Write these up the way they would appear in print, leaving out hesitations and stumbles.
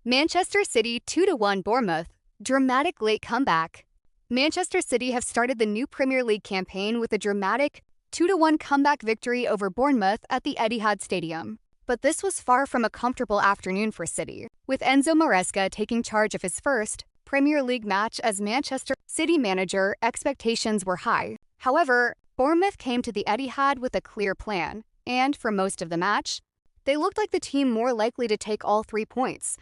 Manchester City 2-1 Bournemouth. Dramatic late comeback. Manchester City have started the new Premier League campaign with a dramatic 2-1 comeback victory over Bournemouth at the Etihad Stadium. But this was far from a comfortable afternoon for City, with Enzo Maresca taking charge of his first Premier League match as Manchester City manager. Expectations were high. However, Bournemouth came to the Etihad with a clear plan, and for most of the match, they looked like the team more likely to take all 3 points.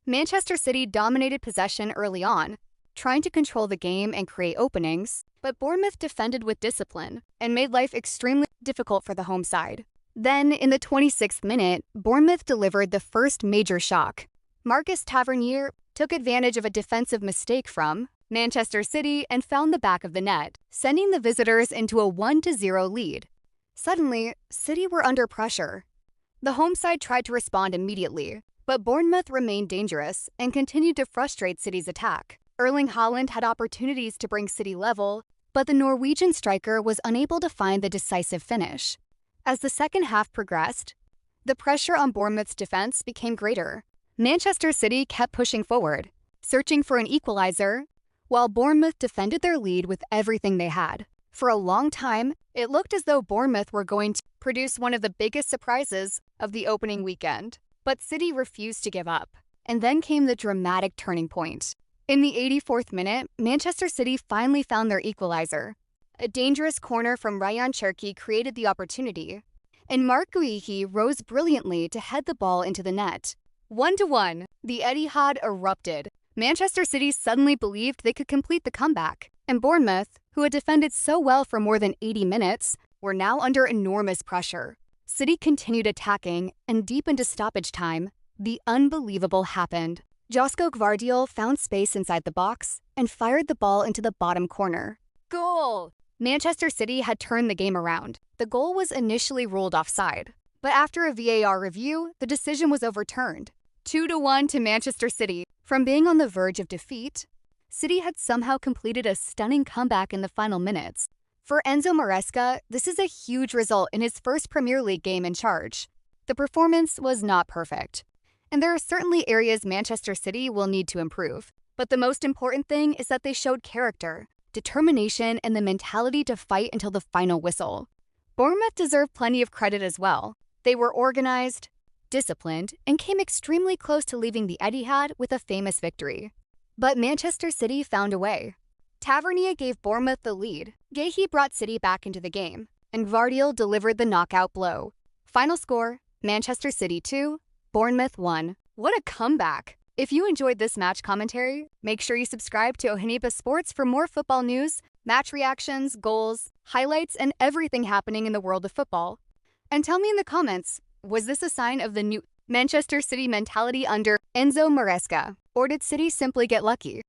Manchester City dominated possession early on, trying to control the game and create openings, but Bournemouth defended with discipline and made life extremely difficult for the home side. Then, in the 26th minute, Bournemouth delivered the first major shock. Marcus Tavernier took advantage of a defensive mistake from Manchester City and found the back of the net, sending the visitors into a 1-0 lead. Suddenly, City were under pressure. The home side tried to respond immediately, but Bournemouth remained dangerous and continued to frustrate City's attack. Erling Haaland had opportunities to bring City level, but the Norwegian striker was unable to find the decisive finish. As the second half progressed, the pressure on Bournemouth's defense became greater. Manchester City kept pushing forward, searching for an equalizer, while Bournemouth defended their lead with everything they had. For a long time, it looked as though Bournemouth were going to produce one of the biggest surprises of the opening weekend. But City refused to give up. And then came the dramatic turning point. In the 84th minute, Manchester City finally found their equalizer. A dangerous corner from Ryan Cherki created the opportunity, and Marc Guehi rose brilliantly to head the ball into the net. 1-1, the Etihad erupted. Manchester City suddenly believed they could complete the comeback, and Bournemouth, who had defended so well for more than 80 minutes, were now under enormous pressure. City continued attacking, and deep into stoppage time, the unbelievable happened. Josko Gvardiol found space inside the box and fired the ball into the bottom corner. Goal! Manchester City had turned the game around. The goal was initially ruled offside, but after a VAR review, the decision was overturned. 2-1 to Manchester City. From being on the verge of defeat, City had somehow completed a stunning comeback in the final minutes. For Enzo Maresca, this is a huge result in his first Premier League game in charge. The performance was not perfect, and there are certainly areas Manchester City will need to improve. But the most important thing is that they showed character, determination, and the mentality to fight until the final whistle. Bournemouth deserved plenty of credit as well. They were organized, disciplined, and came extremely close to leaving the Etihad with a famous victory. But Manchester City found a way. Tavernier gave Bournemouth the lead. Guehi brought City back into the game, and Gvardiol delivered the knockout blow. Final score, Manchester City 2, Bournemouth 1. What a comeback! If you enjoyed this match commentary, make sure you subscribe to Oheneba Sports for more football news, match reactions, goals, highlights, and everything happening in the world of football. And tell me in the comments, was this a sign of the new Manchester City mentality under Enzo Maresca, or did City simply get lucky?